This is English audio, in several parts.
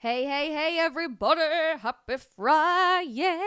Hey, hey, hey, everybody. Happy Friday.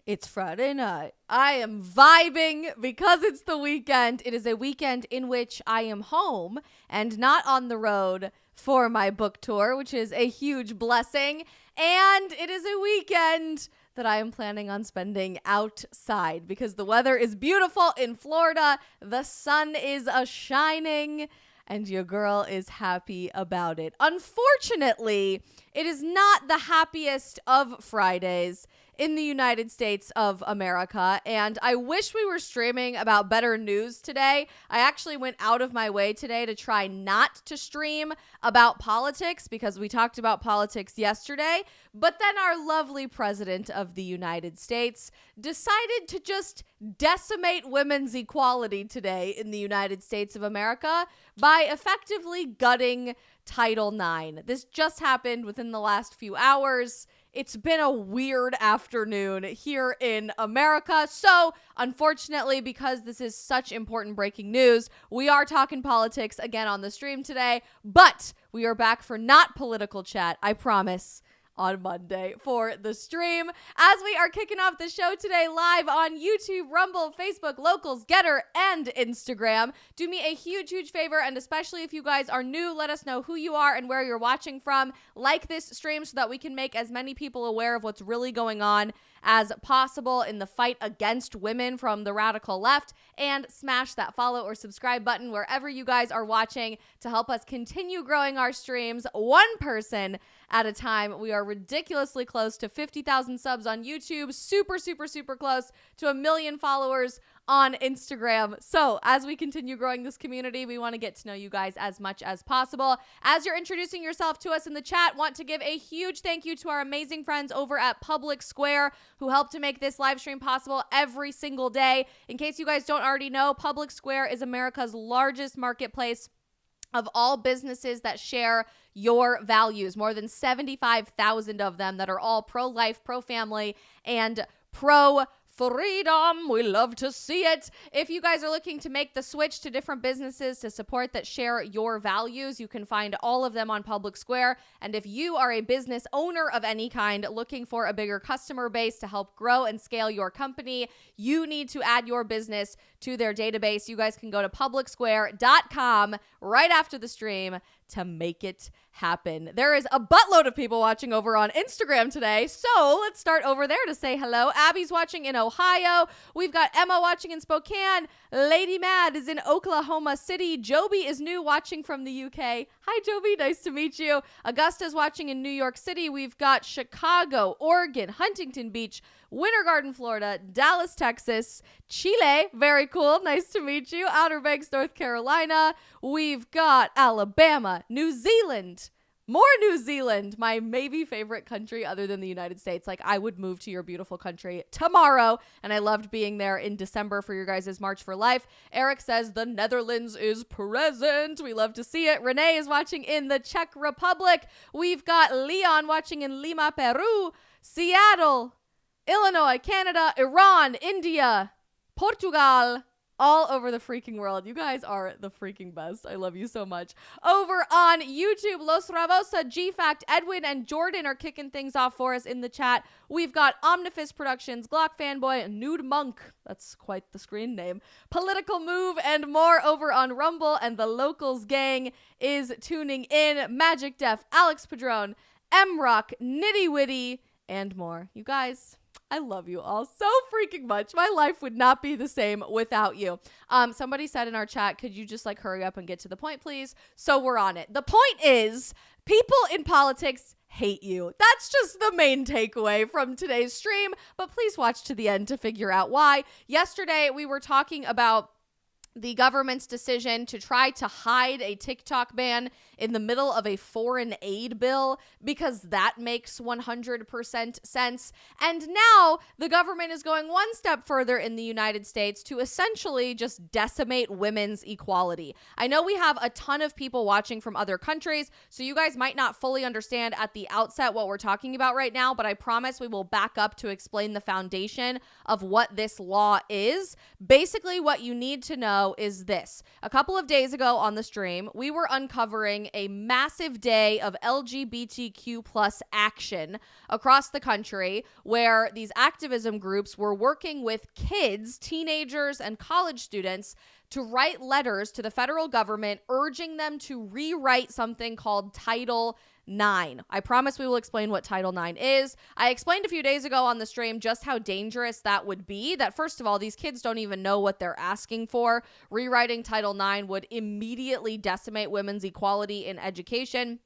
It's Friday night. I am vibing because it's the weekend. It is a weekend in which I am home and not on the road for my book tour, which is a huge blessing. And it is a weekend that I am planning on spending outside because the weather is beautiful in Florida. The sun is a-shining. And your girl is happy about it. Unfortunately, it is not the happiest of Fridays in the United States of America, and I wish we were streaming about better news today. I actually went out of my way today to try not to stream about politics because we talked about politics yesterday, but then our lovely president of the United States decided to just decimate women's equality today in the United States of America by effectively gutting Title IX. This just happened within the last few hours. It's been a weird afternoon here in America. So, unfortunately, because this is such important breaking news, we are talking politics again on the stream today, but we are back for not political chat, I promise, on Monday for the stream. As we are kicking off the show today live on YouTube, Rumble, Facebook, Locals, Getter, and Instagram. Do me a huge, huge favor, and especially if you guys are new, let us know who you are and where you're watching from. Like this stream so that we can make as many people aware of what's really going on as possible in the fight against women from the radical left, and smash that follow or subscribe button wherever you guys are watching to help us continue growing our streams one person at a time. We are ridiculously close to 50,000 subs on YouTube, super, super, super close to 1 million followers on Instagram. So as we continue growing this community, we want to get to know you guys as much as possible. As you're introducing yourself to us in the chat, want to give a huge thank you to our amazing friends over at Public Square who help to make this live stream possible every single day. In case you guys don't already know, Public Square is America's largest marketplace of all businesses that share your values. More than 75,000 of them that are all pro-life, pro-family, and pro-freedom. We love to see it. If you guys are looking to make the switch to different businesses to support that share your values, you can find all of them on Public Square. And if you are a business owner of any kind looking for a bigger customer base to help grow and scale your company, you need to add your business to their database. You guys can go to publicsquare.com right after the stream to make it happen. There is a buttload of people watching over on Instagram today, so let's start over there to say hello. Abby's watching in Ohio. We've got Emma watching in Spokane. Lady Mad is in Oklahoma City. Joby is new watching from the UK. Hi, Joby. Nice to meet you. Augusta's watching in New York City. We've got Chicago, Oregon, Huntington Beach, Winter Garden, Florida, Dallas, Texas, Chile. Very cool. Nice to meet you. Outer Banks, North Carolina. We've got Alabama, New Zealand, more New Zealand, my maybe favorite country other than the United States. Like, I would move to your beautiful country tomorrow, and I loved being there in December for your guys' March for Life. Eric says the Netherlands is present. We love to see it. Renee is watching in the Czech Republic. We've got Leon watching in Lima, Peru, Seattle, Illinois, Canada, Iran, India, Portugal, all over the freaking world. You guys are the freaking best. I love you so much. Over on YouTube, Los Ravosa, G-Fact, Edwin, and Jordan are kicking things off for us in the chat. We've got Omnifist Productions, Glock Fanboy, Nude Monk. That's quite the screen name. Political Move, and more over on Rumble, and the Locals Gang is tuning in. Magic Def, Alex Padron, M-Rock, Nitty Witty, and more. You guys, I love you all so freaking much. My life would not be the same without you. Somebody said in our chat, could you just like hurry up and get to the point, please? So we're on it. The point is, people in politics hate you. That's just the main takeaway from today's stream, but please watch to the end to figure out why. Yesterday, we were talking about the government's decision to try to hide a TikTok ban in the middle of a foreign aid bill because that makes 100% sense. And now the government is going one step further in the United States to essentially just decimate women's equality. I know we have a ton of people watching from other countries, so you guys might not fully understand at the outset what we're talking about right now, but I promise we will back up to explain the foundation of what this law is. Basically, what you need to know though, is this. A couple of days ago on the stream, we were uncovering a massive day of LGBTQ plus action across the country where these activism groups were working with kids, teenagers, and college students to write letters to the federal government urging them to rewrite something called Title IX. I promise we will explain what Title IX is. I explained a few days ago on the stream just how dangerous that would be. That first of all, these kids don't even know what they're asking for. Rewriting Title IX would immediately decimate women's equality in education.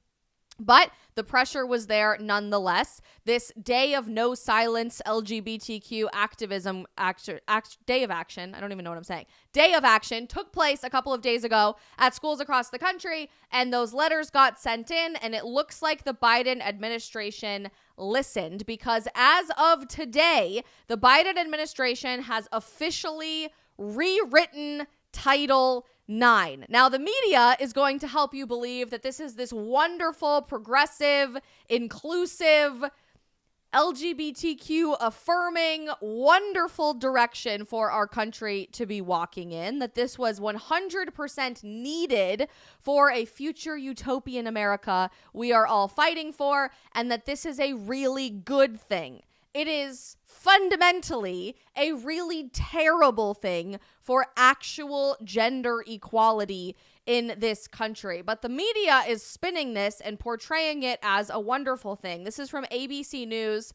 But the pressure was there nonetheless. This day of no silence LGBTQ activism, day of action, I don't even know what I'm saying. Day of action took place a couple of days ago at schools across the country, and those letters got sent in, and it looks like the Biden administration listened because as of today, the Biden administration has officially rewritten Title IX. Now, the media is going to help you believe that this is this wonderful, progressive, inclusive, LGBTQ affirming, wonderful direction for our country to be walking in, that this was 100% needed for a future utopian America we are all fighting for, and that this is a really good thing. It is fundamentally a really terrible thing for actual gender equality in this country. But the media is spinning this and portraying it as a wonderful thing. This is from ABC News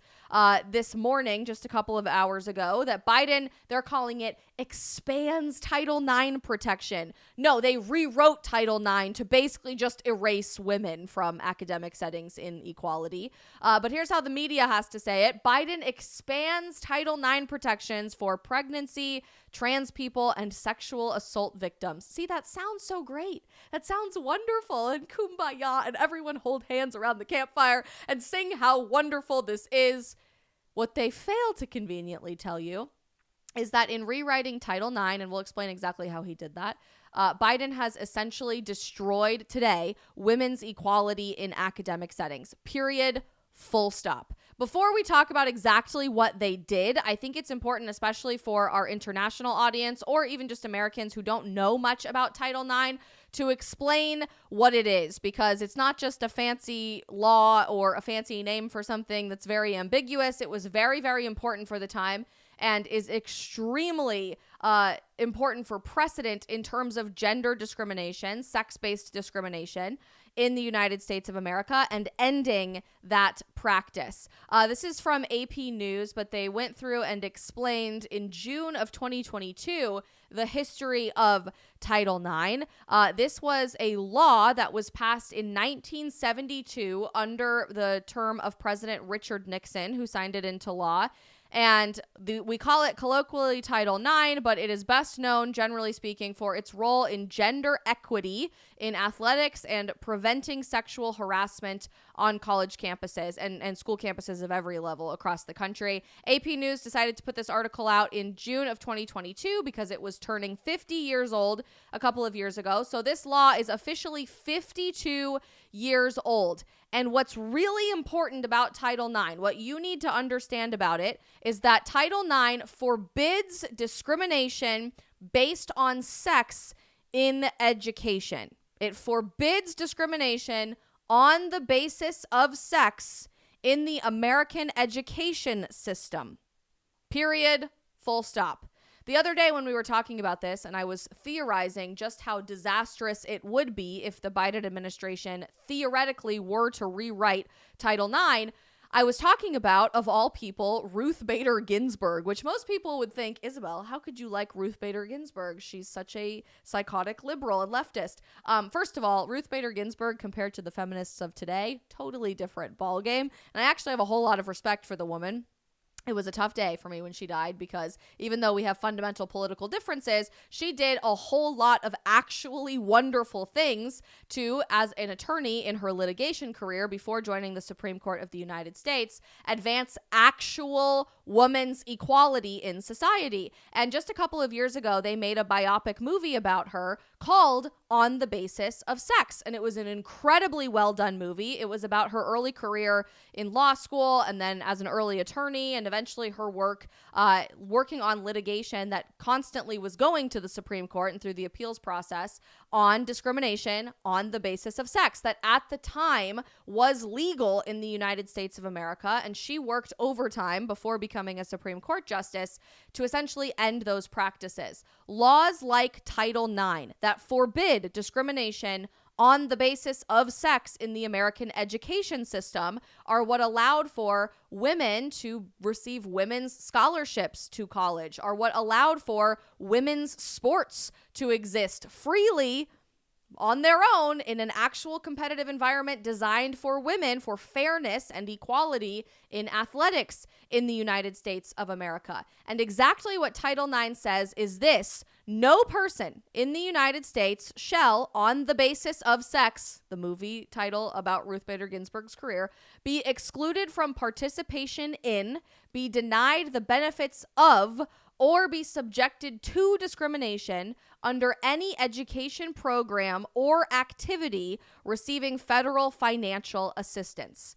this morning, just a couple of hours ago, that Biden, they're calling it expands Title IX protection. No, they rewrote Title IX to basically just erase women from academic settings in equality. But here's how the media has to say it. Biden expands Title IX protections for pregnancy, trans people, and sexual assault victims. See, that sounds so great. That sounds wonderful, and kumbaya, and everyone hold hands around the campfire and sing how wonderful this is. What they fail to conveniently tell you is that in rewriting Title IX, and we'll explain exactly how he did that, Biden has essentially destroyed today women's equality in academic settings. Period. Full stop. Before we talk about exactly what they did, I think it's important, especially for our international audience or even just Americans who don't know much about Title IX, to explain what it is, because it's not just a fancy law or a fancy name for something that's very ambiguous. It was very, very important for the time and is extremely important for precedent in terms of gender discrimination, sex-based discrimination in the United States of America, and ending that practice. This is from AP News, but they went through and explained in June of 2022 the history of Title IX. This was a law that was passed in 1972 under the term of President Richard Nixon, who signed it into law. And we call it colloquially Title IX, but it is best known, generally speaking, for its role in gender equity in athletics and preventing sexual harassment on college campuses and school campuses of every level across the country. AP News decided to put this article out in June of 2022 because it was turning 50 years old a couple of years ago. So this law is officially 52 years old. And what's really important about Title IX, what you need to understand about it, is that Title IX forbids discrimination based on sex in education. It forbids discrimination on the basis of sex in the American education system. Period. Full stop. The other day when we were talking about this, and I was theorizing just how disastrous it would be if the Biden administration theoretically were to rewrite Title IX, I was talking about, of all people, Ruth Bader Ginsburg, which most people would think, Isabel, how could you like Ruth Bader Ginsburg? She's such a psychotic liberal and leftist. First of all, Ruth Bader Ginsburg, compared to the feminists of today, totally different ballgame. And I actually have a whole lot of respect for the woman. It was a tough day for me when she died because even though we have fundamental political differences, she did a whole lot of actually wonderful things to, as an attorney in her litigation career before joining the Supreme Court of the United States, advance actual women's equality in society. And just a couple of years ago, they made a biopic movie about her called On the Basis of Sex. And it was an incredibly well done movie. It was about her early career in law school and then as an early attorney and eventually eventually her work working on litigation that constantly was going to the Supreme Court and through the appeals process on discrimination on the basis of sex that at the time was legal in the United States of America. And she worked overtime before becoming a Supreme Court justice to essentially end those practices. Laws like Title IX that forbid discrimination on the basis of sex in the American education system are what allowed for women to receive women's scholarships to college, are what allowed for women's sports to exist freely on their own in an actual competitive environment designed for women, for fairness and equality in athletics in the United States of America. And exactly what Title IX says is this: no person in the United States shall, on the basis of sex, the movie title about Ruth Bader Ginsburg's career, be excluded from participation in, be denied the benefits of, or be subjected to discrimination under any education program or activity receiving federal financial assistance.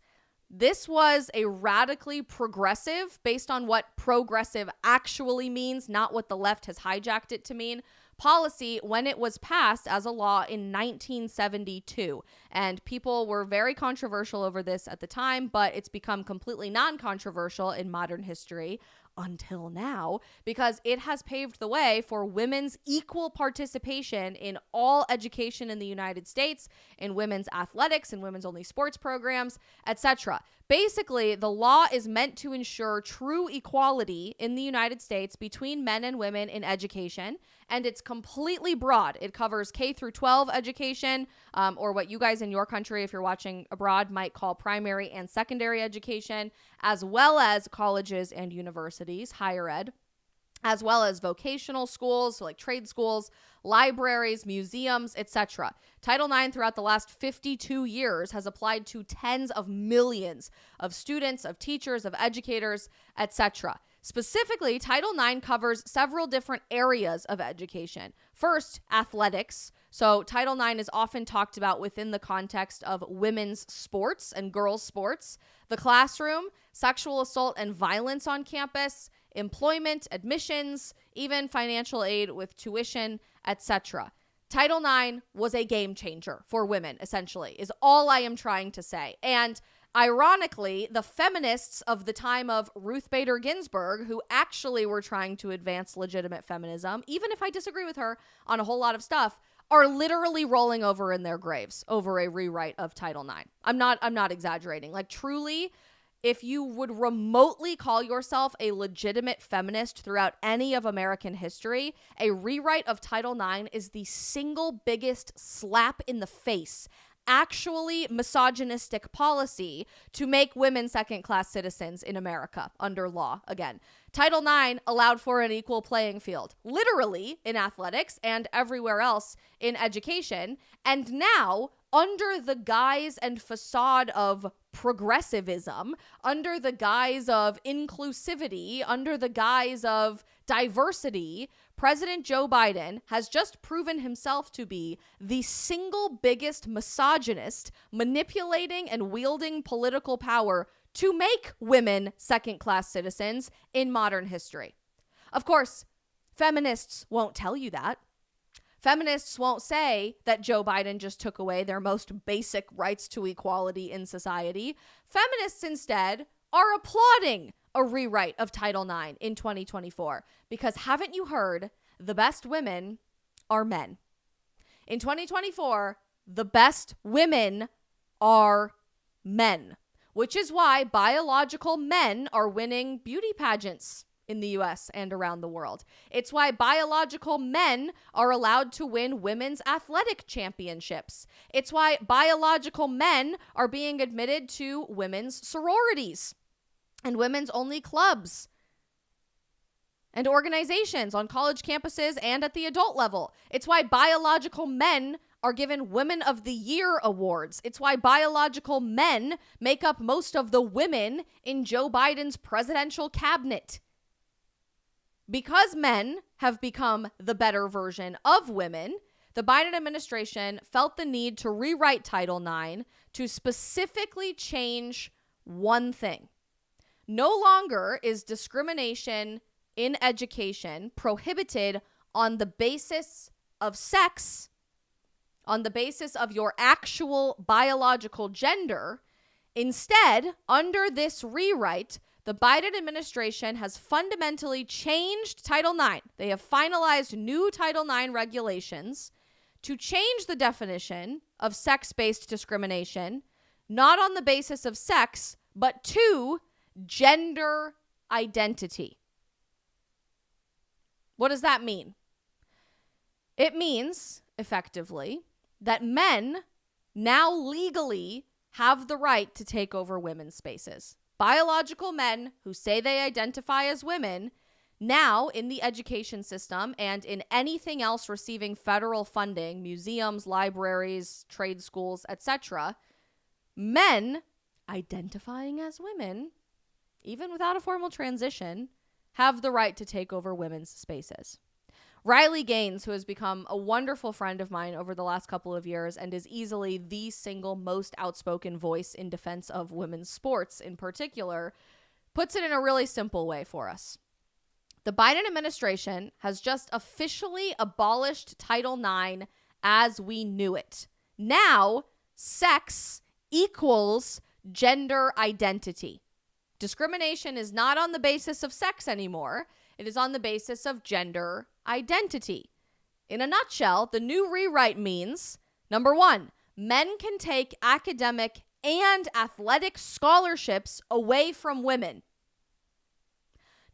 This was a radically progressive, based on what progressive actually means, not what the left has hijacked it to mean, policy when it was passed as a law in 1972. And people were very controversial over this at the time, but it's become completely non-controversial in modern history until now, because it has paved the way for women's equal participation in all education in the United States, in women's athletics and women's only sports programs, etc. Basically, the law is meant to ensure true equality in the United States between men and women in education, and it's completely broad. It covers K through 12 education, or what you guys in your country, if you're watching abroad, might call primary and secondary education, as well as colleges and universities, higher ed, as well as vocational schools, so like trade schools, libraries, museums, etc. Title IX throughout the last 52 years has applied to tens of millions of students, of teachers, of educators, etc. Specifically, Title IX covers several different areas of education. First, athletics. So Title IX is often talked about within the context of women's sports and girls' sports, the classroom, sexual assault and violence on campus, employment, admissions, even financial aid with tuition, etc. Title IX was a game changer for women, essentially, is all I am trying to say. And ironically, the feminists of the time of Ruth Bader Ginsburg, who actually were trying to advance legitimate feminism, even if I disagree with her on a whole lot of stuff, are literally rolling over in their graves over a rewrite of Title IX. I'm not exaggerating. Like, truly, if you would remotely call yourself a legitimate feminist throughout any of American history, a rewrite of Title IX is the single biggest slap in the face, actually misogynistic policy to make women second-class citizens in America under law. Again, Title IX allowed for an equal playing field, literally in athletics and everywhere else in education. And now, under the guise and facade of progressivism, under the guise of inclusivity, under the guise of diversity, President Joe Biden has just proven himself to be the single biggest misogynist manipulating and wielding political power to make women second-class citizens in modern history. Of course, feminists won't tell you that. Feminists won't say that Joe Biden just took away their most basic rights to equality in society. Feminists instead are applauding a rewrite of Title IX in 2024 because, haven't you heard, the best women are men. In 2024, the best women are men, which is why biological men are winning beauty pageants in the US and around the world. It's why biological men are allowed to win women's athletic championships. It's why biological men are being admitted to women's sororities and women's only clubs and organizations on college campuses and at the adult level. It's why biological men are given Women of the Year awards. It's why biological men make up most of the women in Joe Biden's presidential cabinet. Because men have become the better version of women, the Biden administration felt the need to rewrite Title IX to specifically change one thing. No longer is discrimination in education prohibited on the basis of sex, on the basis of your actual biological gender. Instead, under this rewrite, the Biden administration has fundamentally changed Title IX. They have finalized new Title IX regulations to change the definition of sex-based discrimination, not on the basis of sex, but to gender identity. What does that mean? It means, effectively, that men now legally have the right to take over women's spaces. Biological men who say they identify as women now in the education system and in anything else receiving federal funding, museums, libraries, trade schools, etc., men identifying as women, even without a formal transition, have the right to take over women's spaces. Riley Gaines, who has become a wonderful friend of mine over the last couple of years and is easily the single most outspoken voice in defense of women's sports in particular, puts it in a really simple way for us. The Biden administration has just officially abolished Title IX as we knew it. Now, sex equals gender identity. Discrimination is not on the basis of sex anymore. It is on the basis of gender identity. In a nutshell, the new rewrite means, number one, men can take academic and athletic scholarships away from women.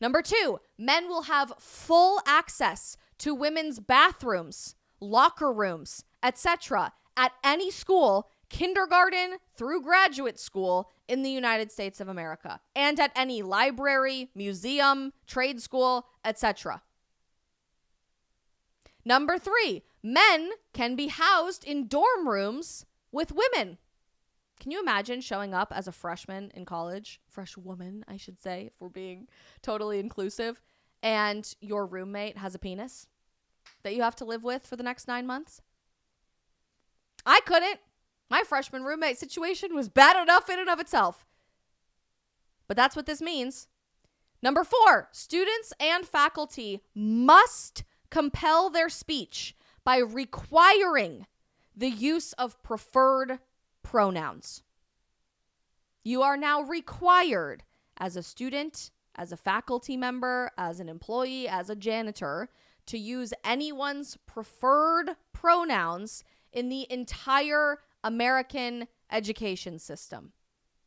Number two, men will have full access to women's bathrooms, locker rooms, etc. at any school, kindergarten through graduate school in the United States of America, and at any library, museum, trade school, etc. Number three, men can be housed in dorm rooms with women. Can you imagine showing up as a freshman in college, fresh woman, I should say, if we're being totally inclusive, and your roommate has a penis that you have to live with for the next 9 months? I couldn't. My freshman roommate situation was bad enough in and of itself. But that's what this means. Number four, students and faculty must compel their speech by requiring the use of preferred pronouns. You are now required as a student, as a faculty member, as an employee, as a janitor, to use anyone's preferred pronouns in the entire American education system.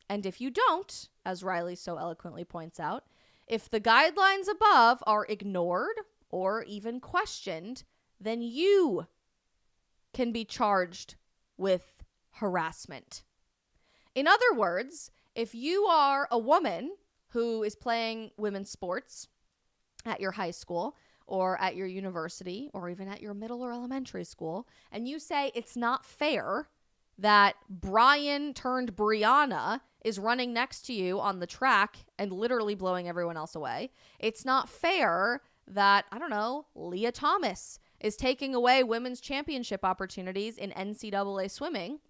And if you don't, as Riley so eloquently points out, if the guidelines above are ignored or even questioned, then you can be charged with harassment. In other words, if you are a woman who is playing women's sports at your high school or at your university or even at your middle or elementary school, and you say it's not fair that Brian turned Brianna is running next to you on the track and literally blowing everyone else away. It's not fair that, I don't know, Leah Thomas is taking away women's championship opportunities in NCAA swimming.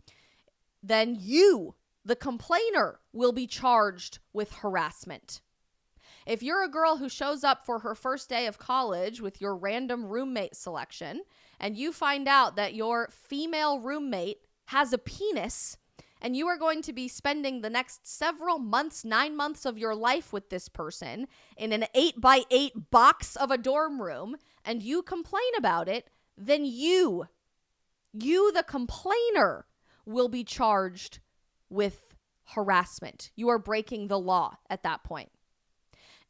Then you, the complainer, will be charged with harassment. If you're a girl who shows up for her first day of college with your random roommate selection and you find out that your female roommate has a penis and you are going to be spending the next several months, 9 months of your life with this person in an 8x8 box of a dorm room, and you complain about it, then you, the complainer, will be charged with harassment. You are breaking the law at that point.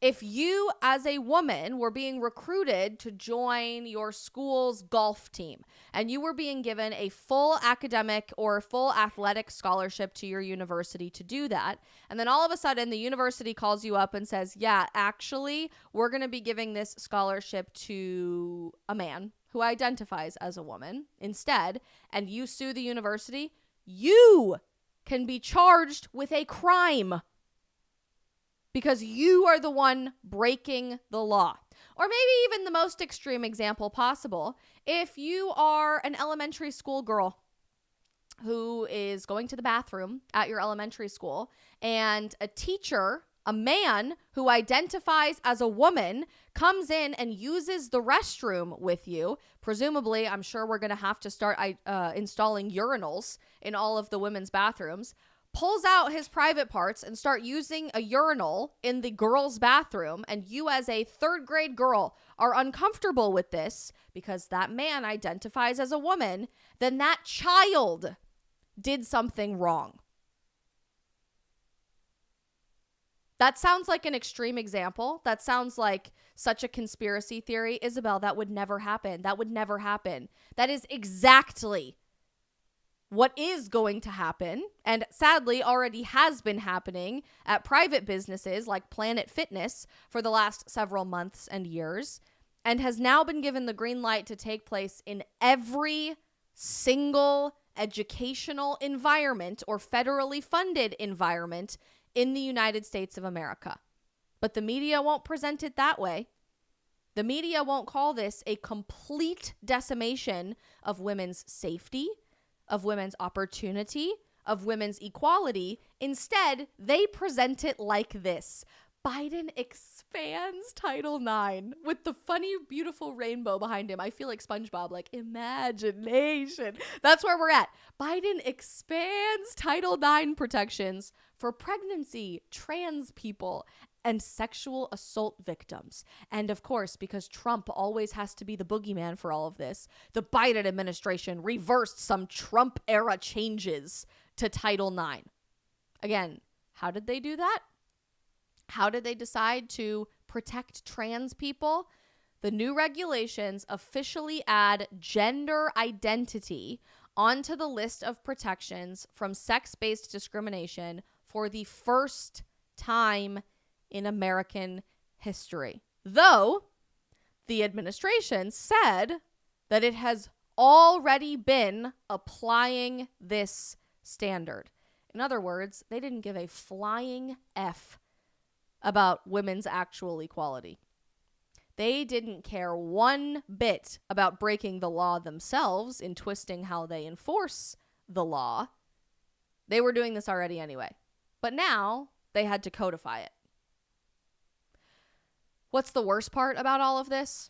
If you, as a woman, were being recruited to join your school's golf team and you were being given a full academic or full athletic scholarship to your university to do that, and then all of a sudden the university calls you up and says, yeah, actually, we're going to be giving this scholarship to a man who identifies as a woman instead, and you sue the university, you can be charged with a crime. Because you are the one breaking the law. Or maybe even the most extreme example possible, if you are an elementary school girl who is going to the bathroom at your elementary school and a teacher A man who identifies as a woman comes in and uses the restroom with you. Presumably, I'm sure we're going to have to start installing urinals in all of the women's bathrooms. Pulls out his private parts and start using a urinal in the girls' bathroom, and you as a third grade girl are uncomfortable with this because that man identifies as a woman, then that child did something wrong. That sounds like an extreme example. That sounds like such a conspiracy theory. Isabel, that would never happen. That would never happen. That is exactly what is going to happen, and sadly already has been happening at private businesses like Planet Fitness for the last several months and years, and has now been given the green light to take place in every single educational environment or federally funded environment in the United States of America. But the media won't present it that way. The media won't call this a complete decimation of women's safety, of women's opportunity, of women's equality. Instead, they present it like this. Biden expands Title IX with the funny, beautiful rainbow behind him. I feel like SpongeBob, like imagination. That's where we're at. Biden expands Title IX protections for pregnancy, trans people, and sexual assault victims. And of course, because Trump always has to be the boogeyman for all of this, the Biden administration reversed some Trump-era changes to Title IX. Again, how did they do that? How did they decide to protect trans people? The new regulations officially add gender identity onto the list of protections from sex-based discrimination for the first time in American history. Though the administration said that it has already been applying this standard. In other words, they didn't give a flying F about women's actual equality. They didn't care one bit about breaking the law themselves in twisting how they enforce the law. They were doing this already anyway. But now they had to codify it. What's the worst part about all of this?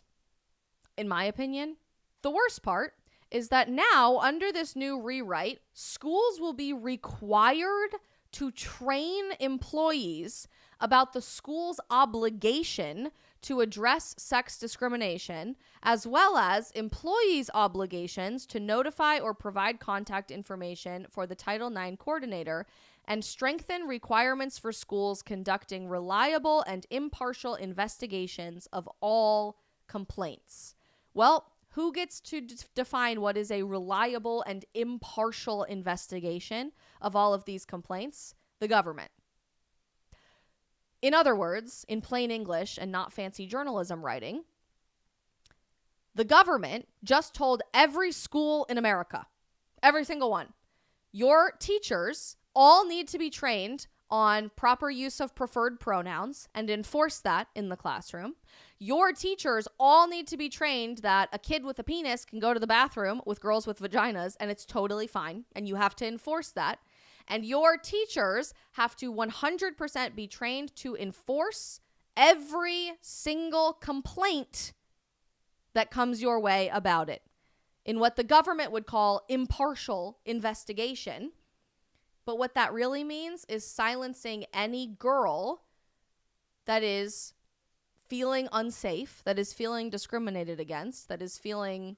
In my opinion, the worst part is that now, under this new rewrite, schools will be required to train employees about the school's obligation to address sex discrimination, as well as employees' obligations to notify or provide contact information for the Title IX coordinator, and strengthen requirements for schools conducting reliable and impartial investigations of all complaints. Well, who gets to define what is a reliable and impartial investigation of all of these complaints? The government. In other words, in plain English and not fancy journalism writing, the government just told every school in America, every single one, your teachers all need to be trained on proper use of preferred pronouns and enforce that in the classroom. Your teachers all need to be trained that a kid with a penis can go to the bathroom with girls with vaginas and it's totally fine, and you have to enforce that. And your teachers have to 100% be trained to enforce every single complaint that comes your way about it in what the government would call impartial investigation. But what that really means is silencing any girl that is feeling unsafe, that is feeling discriminated against, that is feeling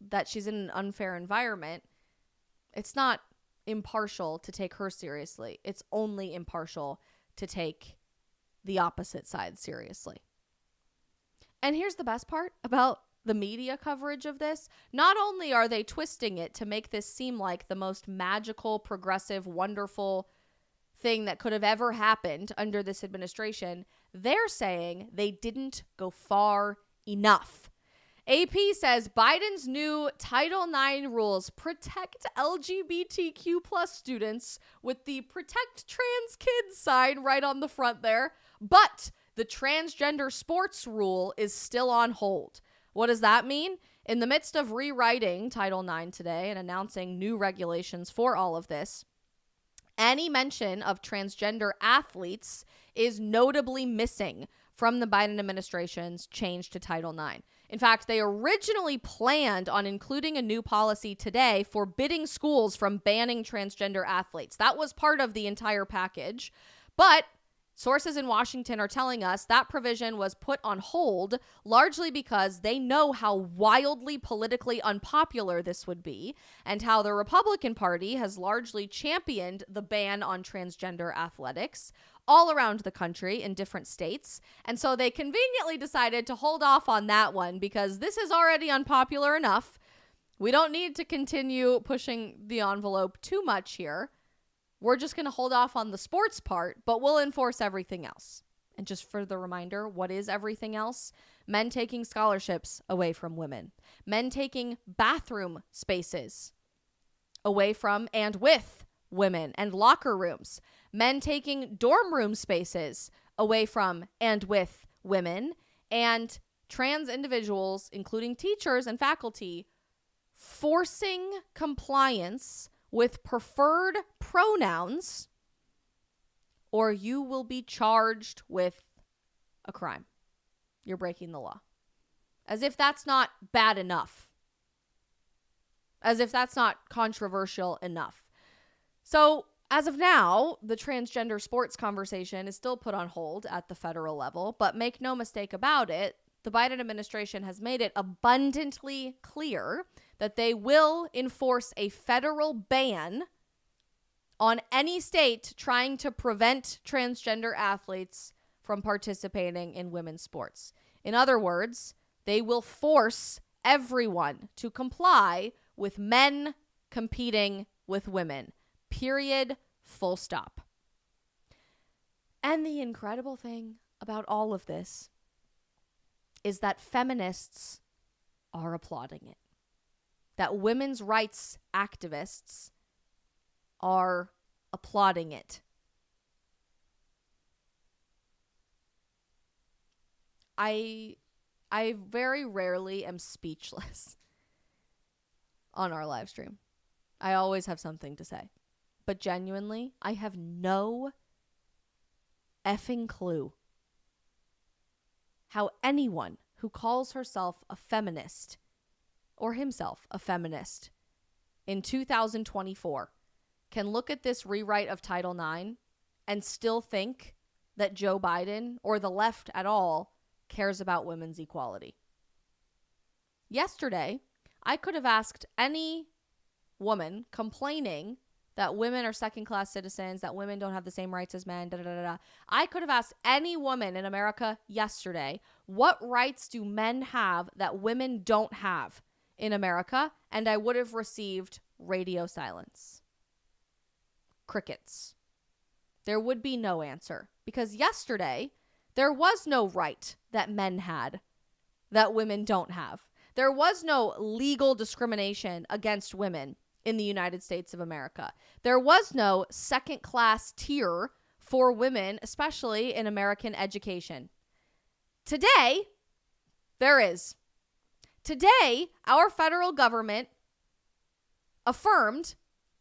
that she's in an unfair environment. It's not impartial to take her seriously. It's only impartial to take the opposite side seriously. And here's the best part about the media coverage of this. Not only are they twisting it to make this seem like the most magical, progressive, wonderful thing that could have ever happened under this administration, they're saying they didn't go far enough. AP says Biden's new Title IX rules protect LGBTQ plus students with the Protect Trans Kids sign right on the front there, but the transgender sports rule is still on hold. What does that mean? In the midst of rewriting Title IX today and announcing new regulations for all of this, Any mention of transgender athletes is notably missing from the Biden administration's change to Title IX. In fact, they originally planned on including a new policy today forbidding schools from banning transgender athletes. That was part of the entire package. But sources in Washington are telling us that provision was put on hold largely because they know how wildly politically unpopular this would be and how the Republican Party has largely championed the ban on transgender athletics all around the country in different states. And so they conveniently decided to hold off on that one because this is already unpopular enough. We don't need to continue pushing the envelope too much here. We're just going to hold off on the sports part, but we'll enforce everything else. And just for the reminder, what is everything else? Men taking scholarships away from women. Men taking bathroom spaces away from and with women and locker rooms. Men taking dorm room spaces away from and with women. And trans individuals, including teachers and faculty, forcing compliance with preferred pronouns, or you will be charged with a crime. You're breaking the law. As if that's not bad enough. As if that's not controversial enough. So, as of now, the transgender sports conversation is still put on hold at the federal level, but make no mistake about it, the Biden administration has made it abundantly clear that they will enforce a federal ban on any state trying to prevent transgender athletes from participating in women's sports. In other words, they will force everyone to comply with men competing with women. Period. Full stop. And the incredible thing about all of this is that feminists are applauding it. That women's rights activists are applauding it. I very rarely am speechless on our live stream. I always have something to say. But genuinely, I have no effing clue how anyone who calls herself a feminist or himself a feminist in 2024 can look at this rewrite of Title IX and still think that Joe Biden or the left at all cares about women's equality. Yesterday, I could have asked any woman complaining that women are second-class citizens, that women don't have the same rights as men, I could have asked any woman in America yesterday, what rights do men have that women don't have in America? And I would have received radio silence. Crickets. There would be no answer. Because yesterday, there was no right that men had that women don't have. There was no legal discrimination against women in the United States of America. There was no second-class tier for women, especially in American education. Today, there is. Today, our federal government affirmed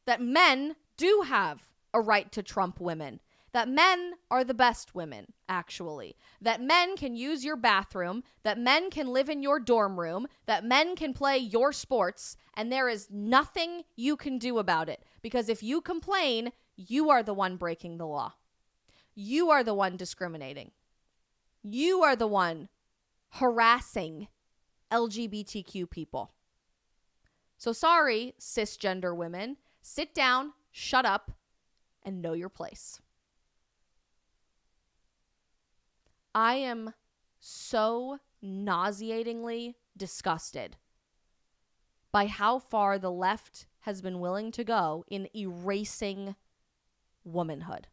that men do have a right to trump women. That men are the best women, actually. That men can use your bathroom, that men can live in your dorm room, that men can play your sports, and there is nothing you can do about it. Because if you complain, you are the one breaking the law. You are the one discriminating. You are the one harassing LGBTQ people. So sorry, cisgender women. Sit down, shut up, and know your place. I am so nauseatingly disgusted by how far the left has been willing to go in erasing womanhood.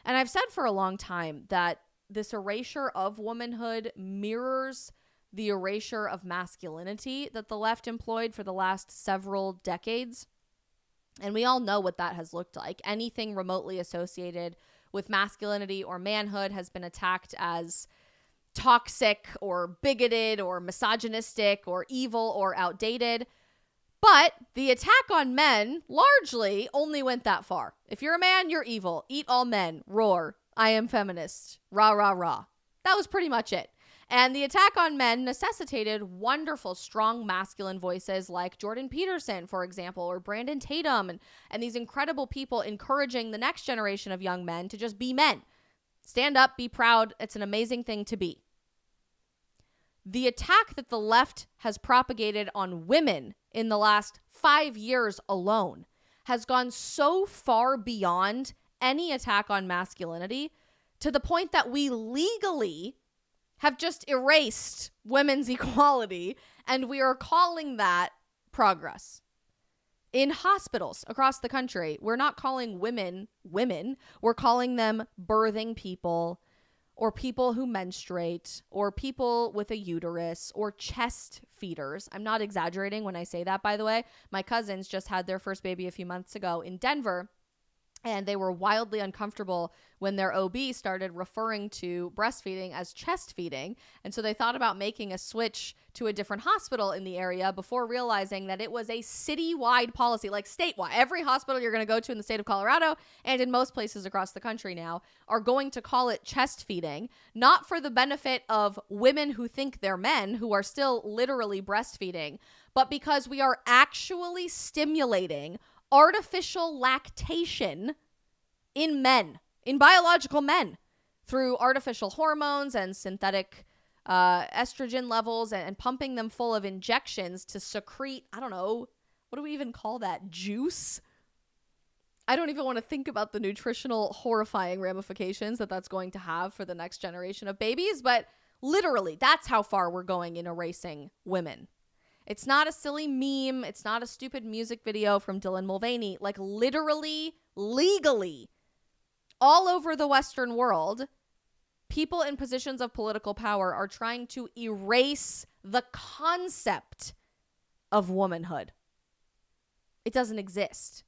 And I've said for a long time that this erasure of womanhood mirrors the erasure of masculinity that the left employed for the last several decades. And we all know what that has looked like. Anything remotely associated with masculinity or manhood has been attacked as toxic or bigoted or misogynistic or evil or outdated. But the attack on men largely only went that far. If you're a man, you're evil. Eat all men. Roar. I am feminist. Rah, rah, rah. That was pretty much it. And the attack on men necessitated wonderful, strong masculine voices like Jordan Peterson, for example, or Brandon Tatum, and these incredible people encouraging the next generation of young men to just be men. Stand up, be proud. It's an amazing thing to be. The attack that the left has propagated on women in the last 5 years alone has gone so far beyond any attack on masculinity to the point that we legally have just erased women's equality, and we are calling that progress. In hospitals across the country, we're not calling women women. We're calling them birthing people, or people who menstruate, or people with a uterus, or chest feeders. I'm not exaggerating when I say that, by the way. My cousins just had their first baby a few months ago in Denver, and they were wildly uncomfortable when their OB started referring to breastfeeding as chest feeding. And so they thought about making a switch to a different hospital in the area before realizing that it was a citywide policy, like statewide. Every hospital you're going to go to in the state of Colorado and in most places across the country now are going to call it chest feeding, not for the benefit of women who think they're men, who are still literally breastfeeding, but because we are actually stimulating artificial lactation in men, in biological men, through artificial hormones and synthetic estrogen levels, and pumping them full of injections to secrete, I don't know, what do we even call that? Juice? I don't even want to think about the nutritional horrifying ramifications that that's going to have for the next generation of babies, but literally, that's how far we're going in erasing women. It's not a silly meme. It's not a stupid music video from Dylan Mulvaney. Like, literally, legally, all over the Western world, people in positions of political power are trying to erase the concept of womanhood. It doesn't exist.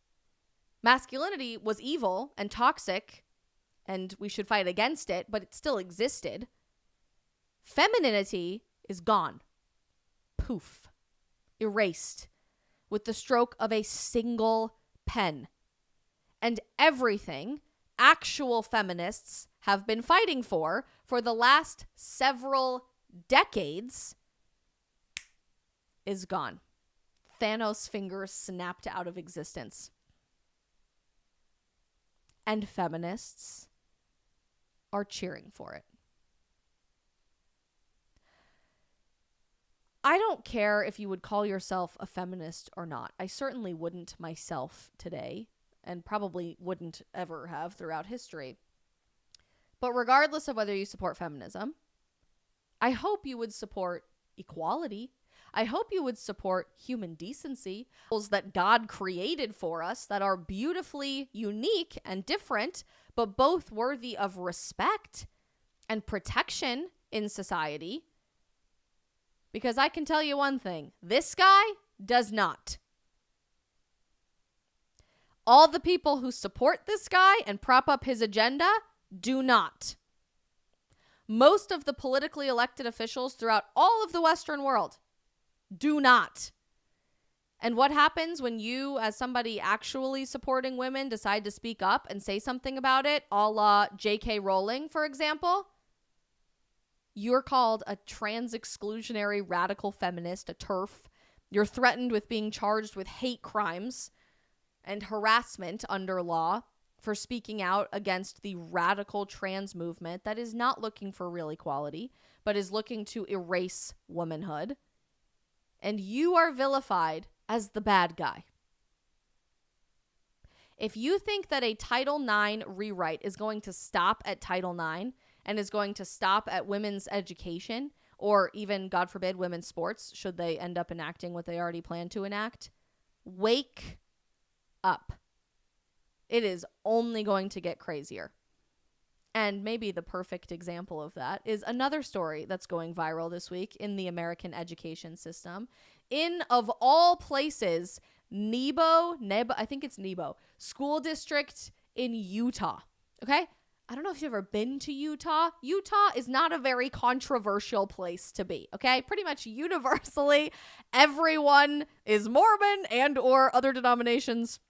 Masculinity was evil and toxic, and we should fight against it, but it still existed. Femininity is gone. Poof. Erased with the stroke of a single pen. And everything actual feminists have been fighting for the last several decades is gone. Thanos' fingers snapped out of existence. And feminists are cheering for it. I don't care if you would call yourself a feminist or not. I certainly wouldn't myself today, and probably wouldn't ever have throughout history. But regardless of whether you support feminism, I hope you would support equality. I hope you would support human decency, rules that God created for us that are beautifully unique and different, but both worthy of respect and protection in society. Because I can tell you one thing, this guy does not. All the people who support this guy and prop up his agenda do not. Most of the politically elected officials throughout all of the Western world do not. And what happens when you, as somebody actually supporting women, decide to speak up and say something about it, a la J.K. Rowling, for example? You're called a trans-exclusionary radical feminist, a TERF. You're threatened with being charged with hate crimes and harassment under law for speaking out against the radical trans movement that is not looking for real equality, but is looking to erase womanhood. And you are vilified as the bad guy. If you think that a Title IX rewrite is going to stop at Title IX, and is going to stop at women's education, or even, God forbid, women's sports, should they end up enacting what they already plan to enact, wake up. It is only going to get crazier. And maybe the perfect example of that is another story that's going viral this week in the American education system. In, of all places, Nebo, I think it's Nebo, school district in Utah. Okay? I don't know if you've ever been to Utah. Utah is not a very controversial place to be, okay? Pretty much universally, everyone is Mormon and or other denominations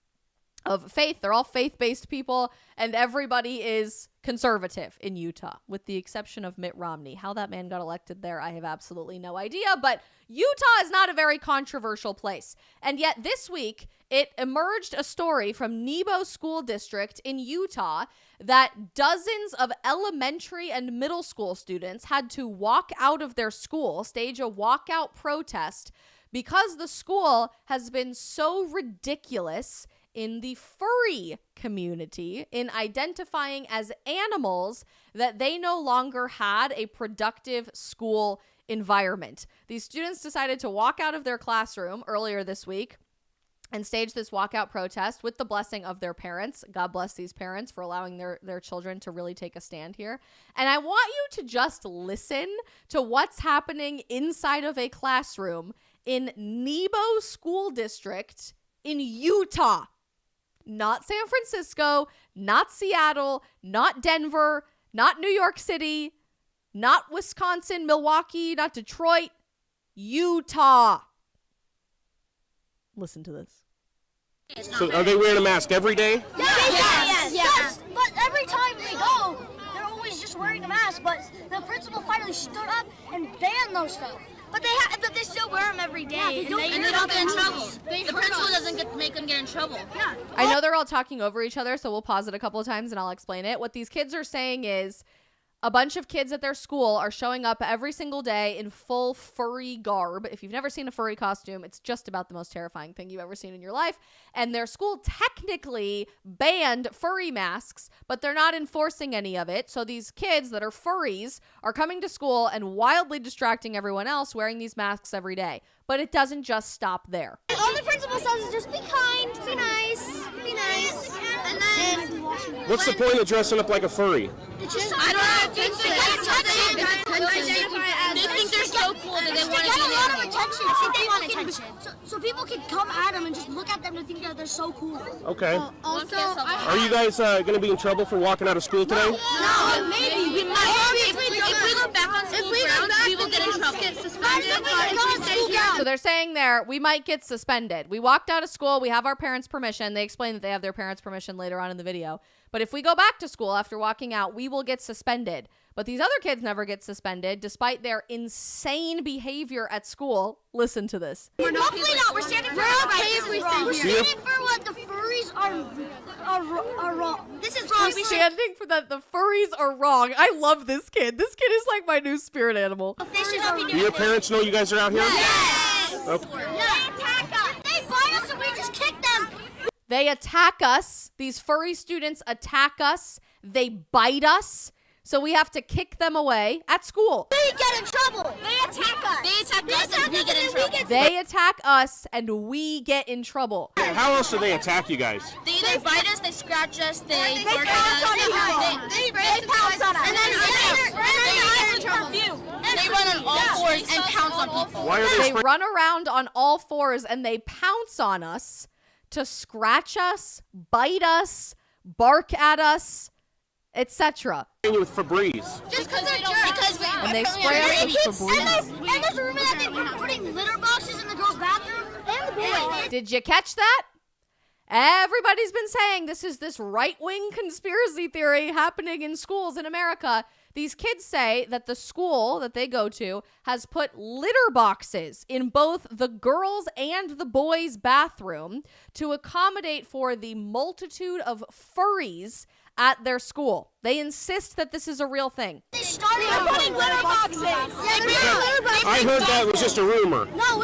of faith. They're all faith-based people, and everybody is conservative in Utah, with the exception of Mitt Romney. How that man got elected there, I have absolutely no idea, but Utah is not a very controversial place. And yet this week, it emerged a story from Nebo School District in Utah that dozens of elementary and middle school students had to walk out of their school, stage a walkout protest, because the school has been so ridiculous in the furry community in identifying as animals that they no longer had a productive school environment. These students decided to walk out of their classroom earlier this week and stage this walkout protest with the blessing of their parents. God bless these parents for allowing their children to really take a stand here. And I want you to just listen to what's happening inside of a classroom in Nebo School District in Utah. Not San Francisco, not Seattle, not Denver, not New York City, not Wisconsin, Milwaukee, not Detroit, Utah. Listen to this. So are they wearing a mask every day? Yes. But every time they go, they're always just wearing a mask. But the principal finally stood up and banned those stuff. But they still wear them every day, Yeah, and they don't get in trouble. The principal doesn't make them get in trouble. Yeah. I know they're all talking over each other, so we'll pause it a couple of times and I'll explain it. What these kids are saying is a bunch of kids at their school are showing up every single day in full furry garb. If you've never seen a furry costume, it's just about the most terrifying thing you've ever seen in your life. And their school technically banned furry masks, but they're not enforcing any of it. So these kids that are furries are coming to school and wildly distracting everyone else wearing these masks every day. But it doesn't just stop there. All the principal says is just be kind, be nice, be nice. And then What's the point of dressing up like a furry? I don't know. They think they're so cool that they want to get be a lot of there. attention. I think they want attention. So people can come at them and just look at them and think that they're so cool. Okay. Also, Are you guys going to be in trouble for walking out of school today? no, maybe we might. If we go back on school grounds, we will get in trouble. So they're saying there, we might get suspended. We walked out of school. We have our parents' permission. They explain that they have their parents' permission later on in the video. But if we go back to school after walking out, we will get suspended. But these other kids never get suspended despite their insane behavior at school. Listen to this. Hopefully not. We're standing for our rights. We're standing for what the furries are wrong. This is wrong. We're standing for that. The furries are wrong. I love this kid. This kid is like my new spirit animal. They should not be Do doing your this. parents know you guys are out here? Yes. Okay. They attack us. They bite us and we just kick them. They attack us. These furry students attack us. They bite us. So we have to kick them away at school. We get in trouble. They attack us. They attack us and we get in trouble. They attack us and we get in trouble. How else do they attack you guys? They either bite us, they scratch us, they bark pounce on at us. us. They pounce on us. And then they run on all fours and pounce on people. Why are they They spraying? run around on all fours and they pounce on us to scratch us, bite us, bark at us, etc. you with Febreze? Just because they're jerks. And they spray us with Febreze. And there's a rumor that they've been putting litter boxes in the girls' bathroom. And the boys. Did you catch that? Everybody's been saying this right-wing conspiracy theory happening in schools in America. These kids say that the school that they go to has put litter boxes in both the girls' and the boys' bathroom to accommodate for the multitude of furries at their school. They insist that this is a real thing. They started putting litter boxes. I heard that was just a rumor. No,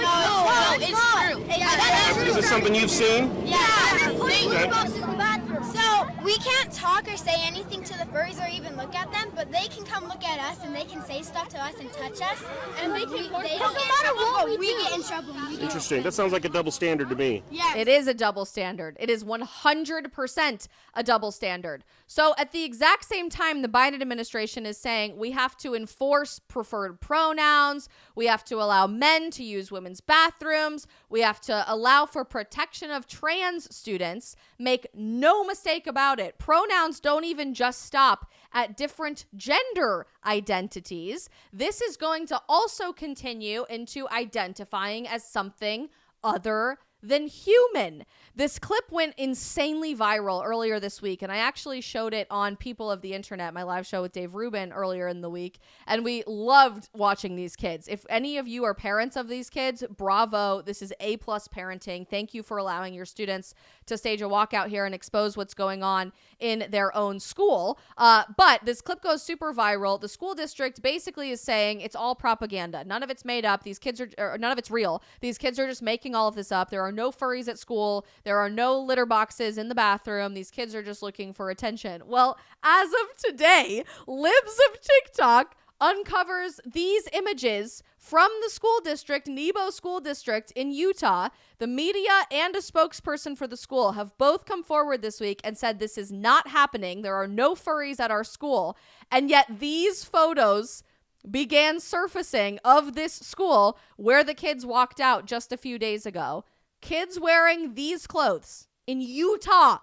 it's true. Is it something you've seen? Yeah, they're putting litter boxes in the bathroom. So we can't talk or say anything to the furries or even look at them, but they can come look at us and they can say stuff to us and touch us. And they don't get in trouble, but we get in trouble. Interesting. That sounds like a double standard to me. It is a double standard. It is 100% a double standard. So at the exact same time, the Biden administration is saying we have to enforce preferred pronouns. We have to allow men to use women's bathrooms. We have to allow for protection of trans students. Make no mistake about it. Pronouns don't even just stop at different gender identities, this is going to also continue into identifying as something other than human. This clip went insanely viral earlier this week, and I actually showed it on People of the Internet, my live show with Dave Rubin earlier in the week, and we loved watching these kids. If any of you are parents of these kids, bravo. This is A+ parenting. Thank you for allowing your students to stage a walkout here and expose what's going on in their own school. But this clip goes super viral. The school district basically is saying it's all propaganda. None of it's made up. These kids are, none of it's real. These kids are just making all of this up. There are no furries at school. There are no litter boxes in the bathroom. These kids are just looking for attention. Well, as of today, Libs of TikTok uncovers these images from the school district, Nebo School District in Utah. The media and a spokesperson for the school have both come forward this week and said this is not happening. There are no furries at our school. And yet these photos began surfacing of this school where the kids walked out just a few days ago. Kids wearing these clothes in Utah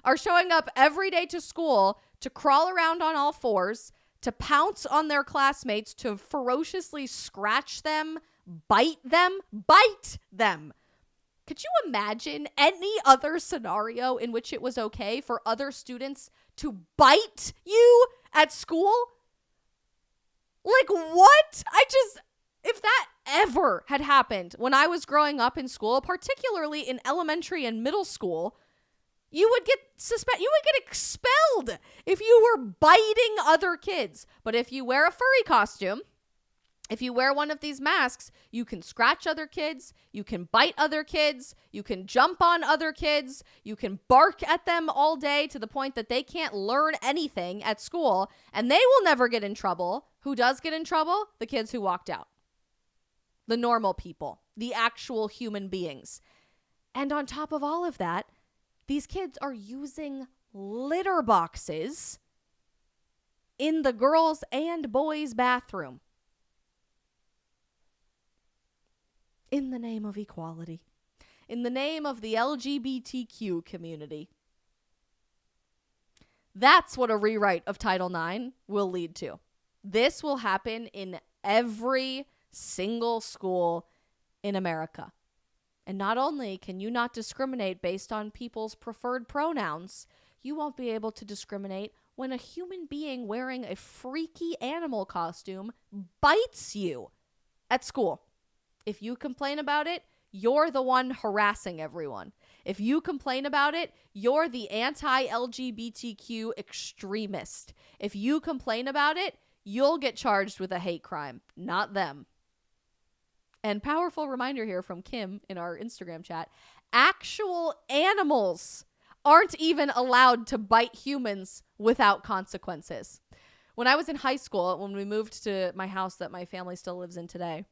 are showing up every day to school to crawl around on all fours, to pounce on their classmates, to ferociously scratch them, bite them. Could you imagine any other scenario in which it was okay for other students to bite you at school? Like, what? If that ever had happened when I was growing up in school, particularly in elementary and middle school, you would get expelled if you were biting other kids. But if you wear a furry costume, if you wear one of these masks, you can scratch other kids, you can bite other kids, you can jump on other kids, you can bark at them all day to the point that they can't learn anything at school, and they will never get in trouble. Who does get in trouble? The kids who walked out. The normal people, the actual human beings. And on top of all of that, these kids are using litter boxes in the girls' and boys' bathroom. In the name of equality. In the name of the LGBTQ community. That's what a rewrite of Title IX will lead to. This will happen in every single school in America. And not only can you not discriminate based on people's preferred pronouns, you won't be able to discriminate when a human being wearing a freaky animal costume bites you at school. If you complain about it, you're the one harassing everyone. If you complain about it, you're the anti-LGBTQ extremist. If you complain about it, you'll get charged with a hate crime, not them. And powerful reminder here from Kim in our Instagram chat, actual animals aren't even allowed to bite humans without consequences. When I was in high school, when we moved to my house that my family still lives in today,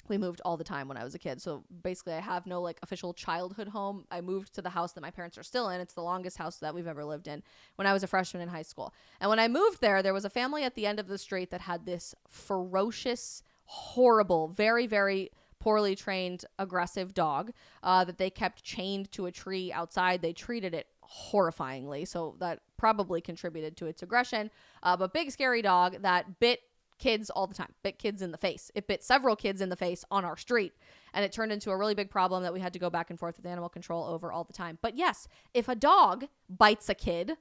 we moved all the time when I was a kid. So basically I have no official childhood home. I moved to the house that my parents are still in. It's the longest house that we've ever lived in when I was a freshman in high school. And when I moved there was a family at the end of the street that had this ferocious, horrible, very, very poorly trained, aggressive dog that they kept chained to a tree outside. They treated it horrifyingly. So that probably contributed to its aggression. But big, scary dog that bit kids all the time, bit kids in the face. It bit several kids in the face on our street, and it turned into a really big problem that we had to go back and forth with animal control over all the time. But yes, if a dog bites a kid,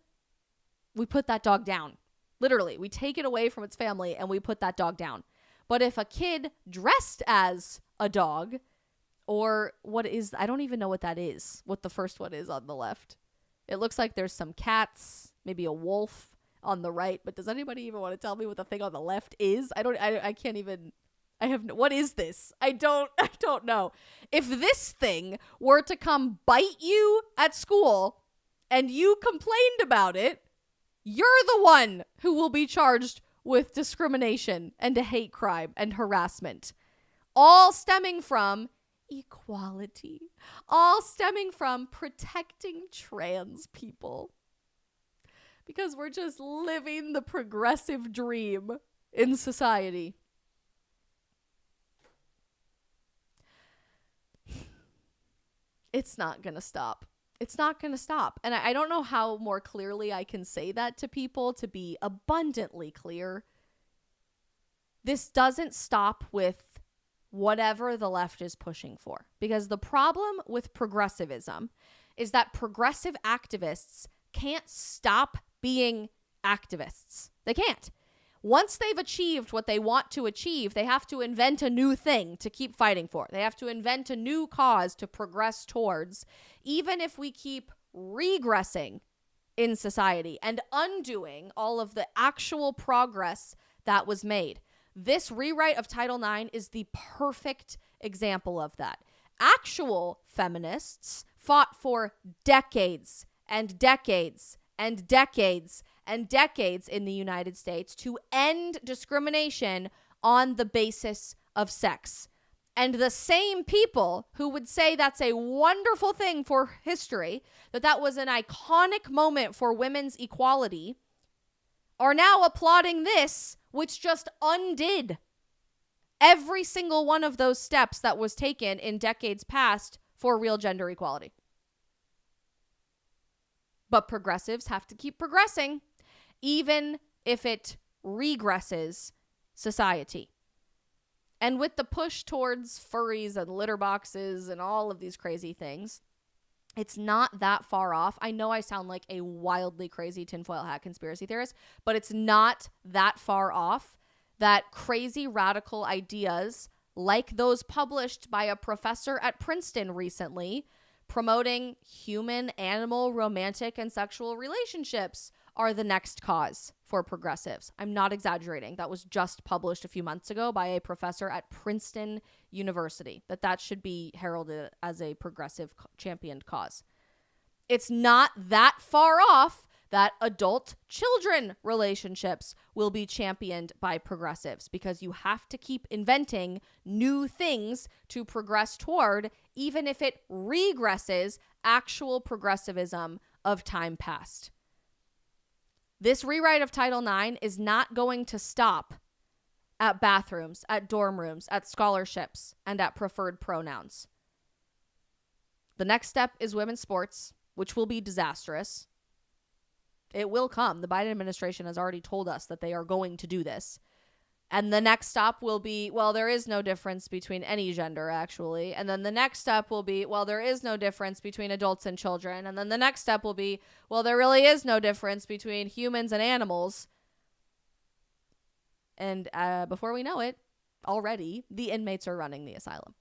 we put that dog down. Literally, we take it away from its family and we put that dog down. But if a kid dressed as a dog, or I don't even know what that is, what the first one is on the left. It looks like there's some cats, maybe a wolf on the right, but does anybody even want to tell me what the thing on the left is? What is this? I don't know. If this thing were to come bite you at school and you complained about it, you're the one who will be charged with discrimination and a hate crime and harassment. All stemming from equality. All stemming from protecting trans people. Because we're just living the progressive dream in society. It's not gonna stop. It's not going to stop. And I don't know how more clearly I can say that to people to be abundantly clear. This doesn't stop with whatever the left is pushing for. Because the problem with progressivism is that progressive activists can't stop being activists. They can't. Once they've achieved what they want to achieve, they have to invent a new thing to keep fighting for. They have to invent a new cause to progress towards, even if we keep regressing in society and undoing all of the actual progress that was made. This rewrite of Title IX is the perfect example of that. Actual feminists fought for decades and decades and decades and decades in the United States to end discrimination on the basis of sex. And the same people who would say that's a wonderful thing for history, that was an iconic moment for women's equality, are now applauding this, which just undid every single one of those steps that was taken in decades past for real gender equality. But progressives have to keep progressing, even if it regresses society. And with the push towards furries and litter boxes and all of these crazy things, it's not that far off. I know I sound like a wildly crazy tinfoil hat conspiracy theorist, but it's not that far off that crazy radical ideas like those published by a professor at Princeton recently promoting human, animal, romantic, and sexual relationships are the next cause for progressives. I'm not exaggerating. That was just published a few months ago by a professor at Princeton University, that should be heralded as a progressive championed cause. It's not that far off that adult-children relationships will be championed by progressives, because you have to keep inventing new things to progress toward, even if it regresses actual progressivism of time past. This rewrite of Title IX is not going to stop at bathrooms, at dorm rooms, at scholarships, and at preferred pronouns. The next step is women's sports, which will be disastrous. It will come. The Biden administration has already told us that they are going to do this. And the next stop will be, well, there is no difference between any gender, actually. And then the next step will be, well, there is no difference between adults and children. And then the next step will be, well, there really is no difference between humans and animals. And before we know it, already, the inmates are running the asylum.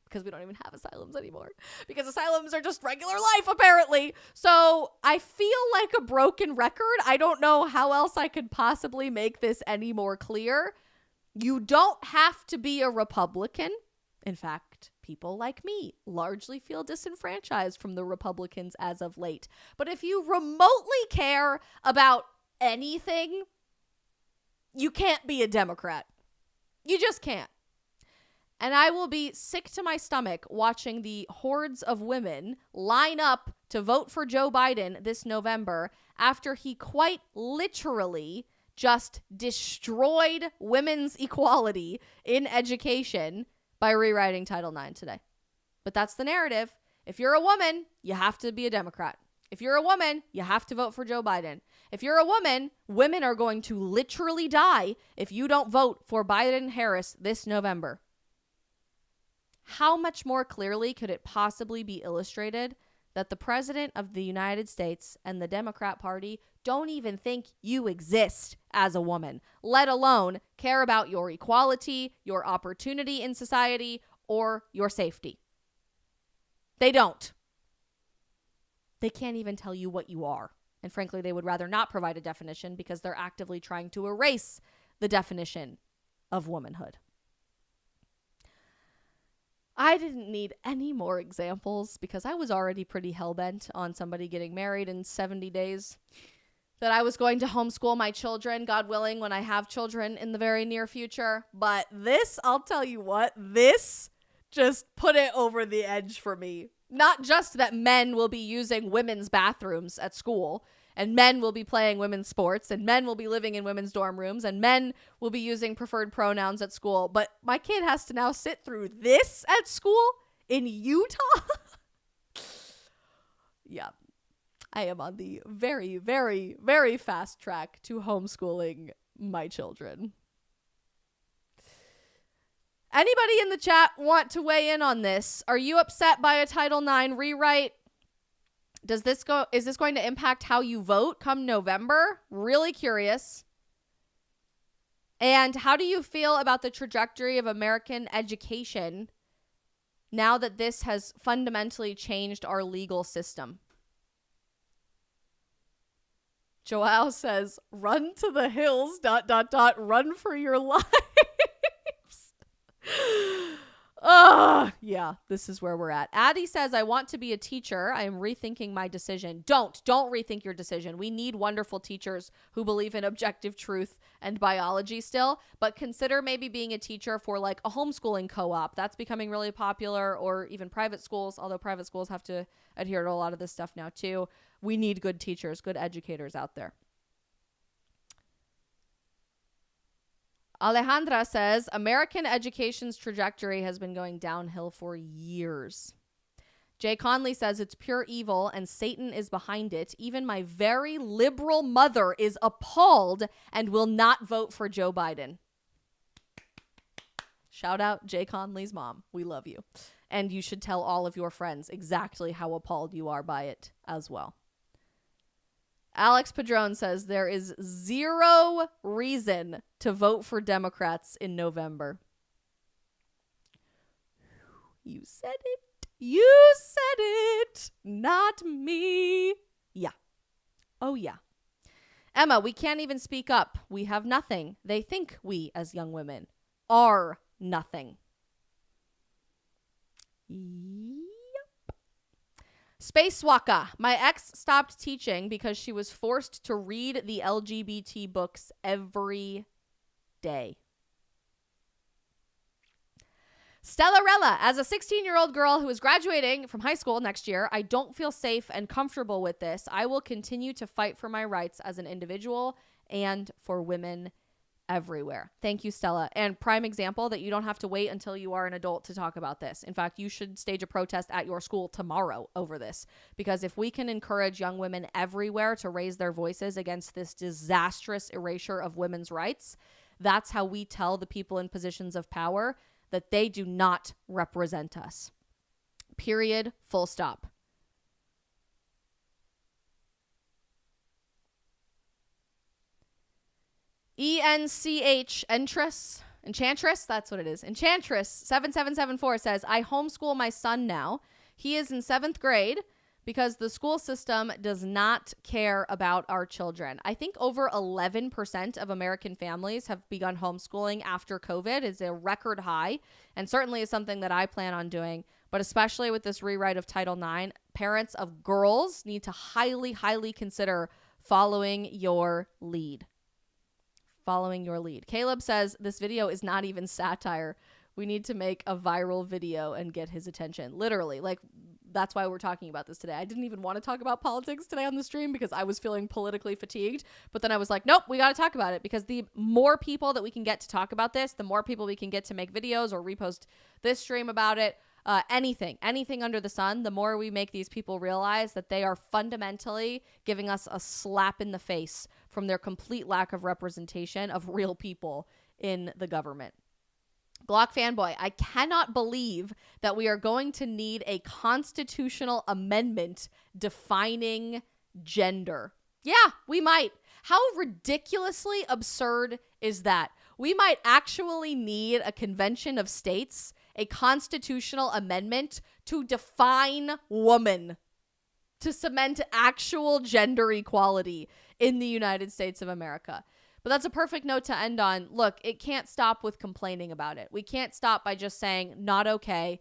Because we don't even have asylums anymore. Because asylums are just regular life, apparently. So I feel like a broken record. I don't know how else I could possibly make this any more clear. You don't have to be a Republican. In fact, people like me largely feel disenfranchised from the Republicans as of late. But if you remotely care about anything, you can't be a Democrat. You just can't. And I will be sick to my stomach watching the hordes of women line up to vote for Joe Biden this November after he quite literally just destroyed women's equality in education by rewriting Title IX today. But that's the narrative. If you're a woman, you have to be a Democrat. If you're a woman, you have to vote for Joe Biden. If you're a woman, women are going to literally die if you don't vote for Biden-Harris this November. How much more clearly could it possibly be illustrated that the president of the United States and the Democrat Party don't even think you exist as a woman, let alone care about your equality, your opportunity in society, or your safety? They don't. They can't even tell you what you are. And frankly, they would rather not provide a definition because they're actively trying to erase the definition of womanhood. I didn't need any more examples because I was already pretty hell-bent on somebody getting married in 70 days. That I was going to homeschool my children, God willing, when I have children in the very near future. But this, I'll tell you what, this just put it over the edge for me. Not just that men will be using women's bathrooms at school, and men will be playing women's sports, and men will be living in women's dorm rooms, and men will be using preferred pronouns at school. But my kid has to now sit through this at school in Utah? Yeah. I am on the very, very, very fast track to homeschooling my children. Anybody in the chat want to weigh in on this? Are you upset by a Title IX rewrite? Is this going to impact how you vote come November? Really curious. And how do you feel about the trajectory of American education now that this has fundamentally changed our legal system? Joao says, run to the hills, ... run for your lives. Yeah, this is where we're at. Addie says, I want to be a teacher. I am rethinking my decision. Don't rethink your decision. We need wonderful teachers who believe in objective truth and biology still, but consider maybe being a teacher for like a homeschooling co-op. That's becoming really popular, or even private schools, although private schools have to adhere to a lot of this stuff now too. We need good teachers, good educators out there. Alejandra says, American education's trajectory has been going downhill for years. Jay Conley says, it's pure evil and Satan is behind it. Even my very liberal mother is appalled and will not vote for Joe Biden. Shout out Jay Conley's mom. We love you. And you should tell all of your friends exactly how appalled you are by it as well. Alex Padron says there is zero reason to vote for Democrats in November. You said it. You said it. Not me. Yeah. Oh, yeah. Emma, we can't even speak up. We have nothing. They think we, as young women, are nothing. Spacewalker. My ex stopped teaching because she was forced to read the LGBT books every day. Stellarella. As a 16-year-old girl who is graduating from high school next year, I don't feel safe and comfortable with this. I will continue to fight for my rights as an individual and for women everywhere. Thank you, Stella. And prime example that you don't have to wait until you are an adult to talk about this. In fact, you should stage a protest at your school tomorrow over this, because if we can encourage young women everywhere to raise their voices against this disastrous erasure of women's rights, that's how we tell the people in positions of power that they do not represent us. Period. Full stop. Enchantress, that's what it is. Enchantress 7774 says, I homeschool my son now. He is in 7th grade because the school system does not care about our children. I think over 11% of American families have begun homeschooling after COVID. It's a record high, and certainly is something that I plan on doing. But especially with this rewrite of Title IX, parents of girls need to highly, highly consider following your lead. Caleb says, this video is not even satire. We need to make a viral video and get his attention. Literally, like, that's why we're talking about this today. I didn't even want to talk about politics today on the stream because I was feeling politically fatigued. But then I was like, nope, we got to talk about it, because the more people that we can get to talk about this, the more people we can get to make videos or repost this stream about it. Anything under the sun, the more we make these people realize that they are fundamentally giving us a slap in the face from their complete lack of representation of real people in the government. Glock fanboy, I cannot believe that we are going to need a constitutional amendment defining gender. Yeah, we might. How ridiculously absurd is that? We might actually need a convention of states, a constitutional amendment to define woman, to cement actual gender equality in the United States of America. But that's a perfect note to end on. Look, it can't stop with complaining about it. We can't stop by just saying, not okay,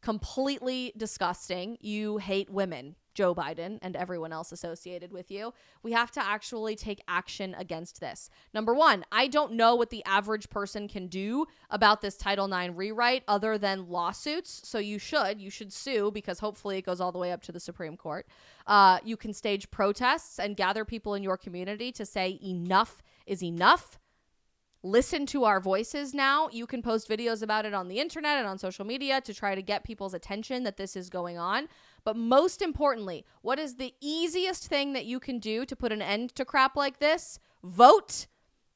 completely disgusting, you hate women, Joe Biden and everyone else associated with you. We have to actually take action against this. Number one, I don't know what the average person can do about this Title IX rewrite other than lawsuits. So you should sue, because hopefully it goes all the way up to the Supreme Court. You can stage protests and gather people in your community to say enough is enough. listen to our voices now. You can post videos about it on the internet and on social media to try to get people's attention that this is going on. But most importantly, what is the easiest thing that you can do to put an end to crap like this? Vote,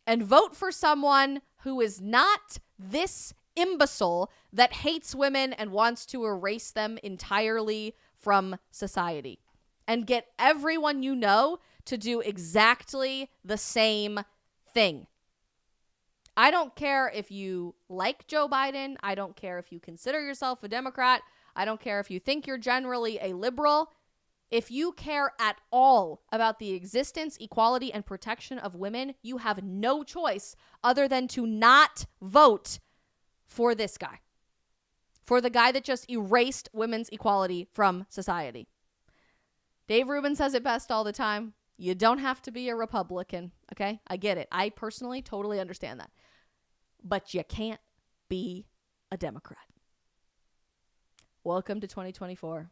and vote for someone who is not this imbecile that hates women and wants to erase them entirely from society. And get everyone you know to do exactly the same thing. I don't care if you like Joe Biden. I don't care if you consider yourself a Democrat. I don't care if you think you're generally a liberal. If you care at all about the existence, equality, and protection of women, you have no choice other than to not vote for this guy. For the guy that just erased women's equality from society. Dave Rubin says it best all the time. You don't have to be a Republican, okay? I get it. I personally totally understand that. But you can't be a Democrat. Welcome to 2024.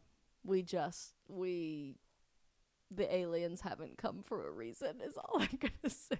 The aliens haven't come for a reason is all I'm going to say.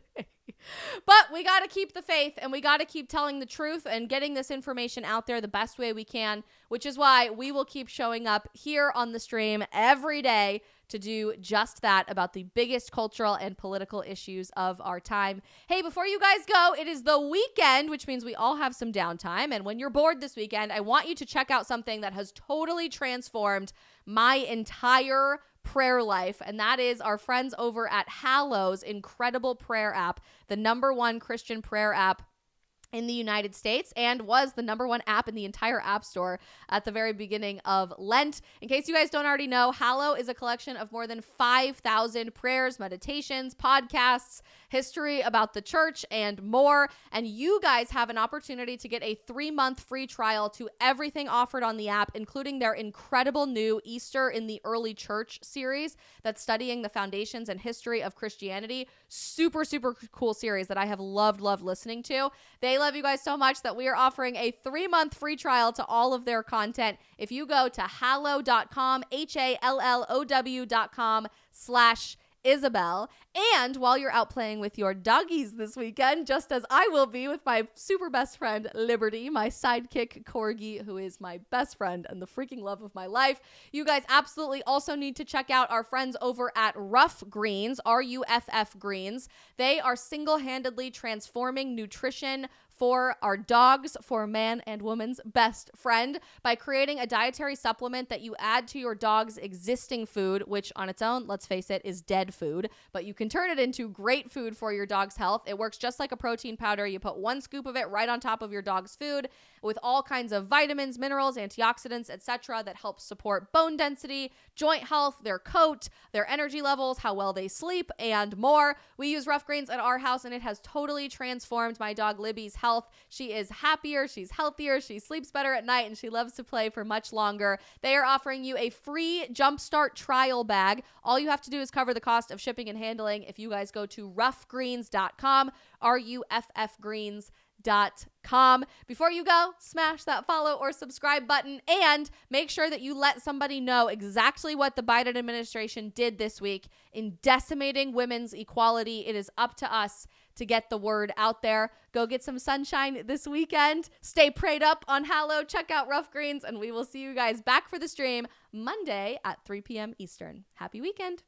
But we got to keep the faith, and we got to keep telling the truth and getting this information out there the best way we can, which is why we will keep showing up here on the stream every day to do just that about the biggest cultural and political issues of our time. Hey, before you guys go, it is the weekend, which means we all have some downtime. And when you're bored this weekend, I want you to check out something that has totally transformed my entire prayer life, and that is our friends over at Hallow's incredible prayer app, the #1 Christian prayer app in the United States, and was the #1 app in the entire App Store at the very beginning of Lent. In case you guys don't already know, Hallow is a collection of more than 5,000 prayers, meditations, podcasts, history about the church, and more. And you guys have an opportunity to get a 3-month free trial to everything offered on the app, including their incredible new Easter in the Early Church series that's studying the foundations and history of Christianity. Super, super cool series that I have loved listening to. They love you guys so much that we are offering a 3-month free trial to all of their content. If you go to hallow.com, HALLOW.com/Isabel. And while you're out playing with your doggies this weekend, just as I will be with my super best friend, Liberty, my sidekick corgi, who is my best friend and the freaking love of my life, you guys absolutely also need to check out our friends over at Ruff Greens, RUFF Greens. They are single-handedly transforming nutrition for our dogs, for man and woman's best friend, by creating a dietary supplement that you add to your dog's existing food, which on its own, let's face it, is dead food, but you can turn it into great food for your dog's health. It works just like a protein powder. You put 1 scoop of it right on top of your dog's food with all kinds of vitamins, minerals, antioxidants, etc. that help support bone density, joint health, their coat, their energy levels, how well they sleep, and more. We use Ruff Greens at our house, and it has totally transformed my dog Libby's health. She is happier, she's healthier, she sleeps better at night, and she loves to play for much longer. They are offering you a free Jumpstart trial bag. All you have to do is cover the cost of shipping and handling if you guys go to ruffgreens.com, RUFFgreens.com. Before you go, smash that follow or subscribe button, and make sure that you let somebody know exactly what the Biden administration did this week in decimating women's equality. It is up to us to get the word out there. Go get some sunshine this weekend. Stay prayed up on Hallow. Check out Ruff Greens, and we will see you guys back for the stream Monday at 3 p.m. Eastern. Happy weekend.